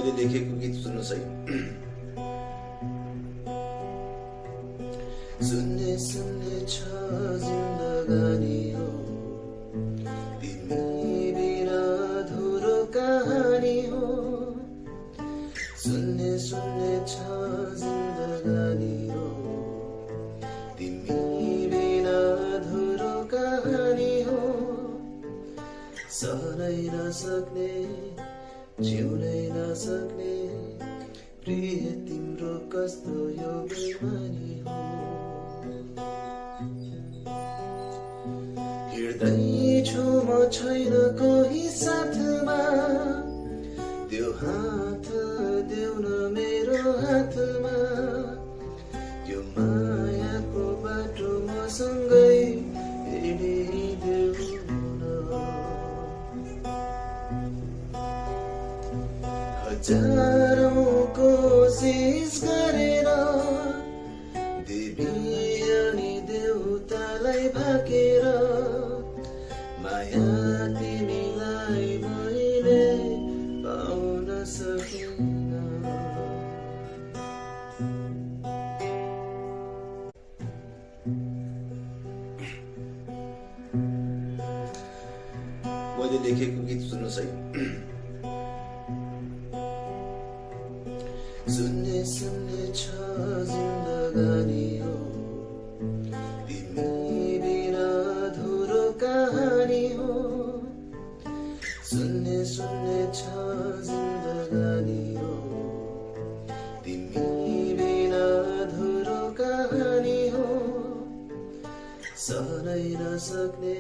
मैले लेखेको गीत सुन्नुहोस् है। सुन्ने सुन्ने छ जिन्दगानी हो, तिमी बिना अधुरो कहानी हो। सुन्ने सुन्ने छ जिन्दगानी हो, तिमी बिना अधुरो कहानी हो। सहनै नसक्ने जिउनै नसक्ने प्रिय तिम्रो कस्तो यो बेमानी हो। हिँड्दैछु म छैन कोही साथमा, त्यो हात देऊ न मेरो हातमा। यो मायाको बाटो मसँगै हिँडिदेऊ न। हजारौं कोसिस गरेर देवी अनि देउतालाई भाकेर माया तिमीलाई मैले पाउन सकिन। मैले लेखेको गीत सुन्नुहोस् है। सुन्ने सुन्ने छ जिन्दगानी हो, तिमी बिना अधुरो कहानी हो। सुन्ने सुन्ने छ जिन्दगानी हो, तिमी बिना अधुरो कहानी हो। सहनै नसक्ने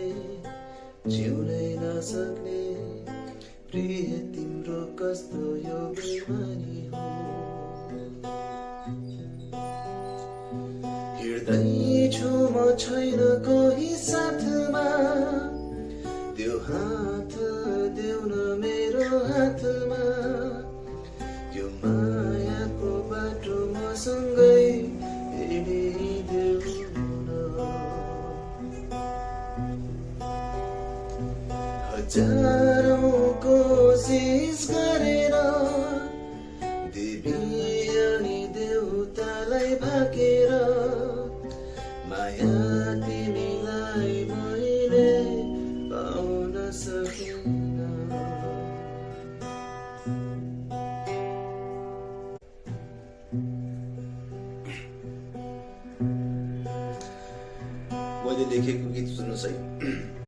जिउनै नसक्ने प्रिय तिम्रो कस्तो यो बेमानी हो। हिँड्दैछु म छैन कोही साथमा, त्यो हात देऊ न मेरो हातमा। यो मायाको बाटो मसँगै हिँडिदेऊ न। हजारौं कोसिस गरेर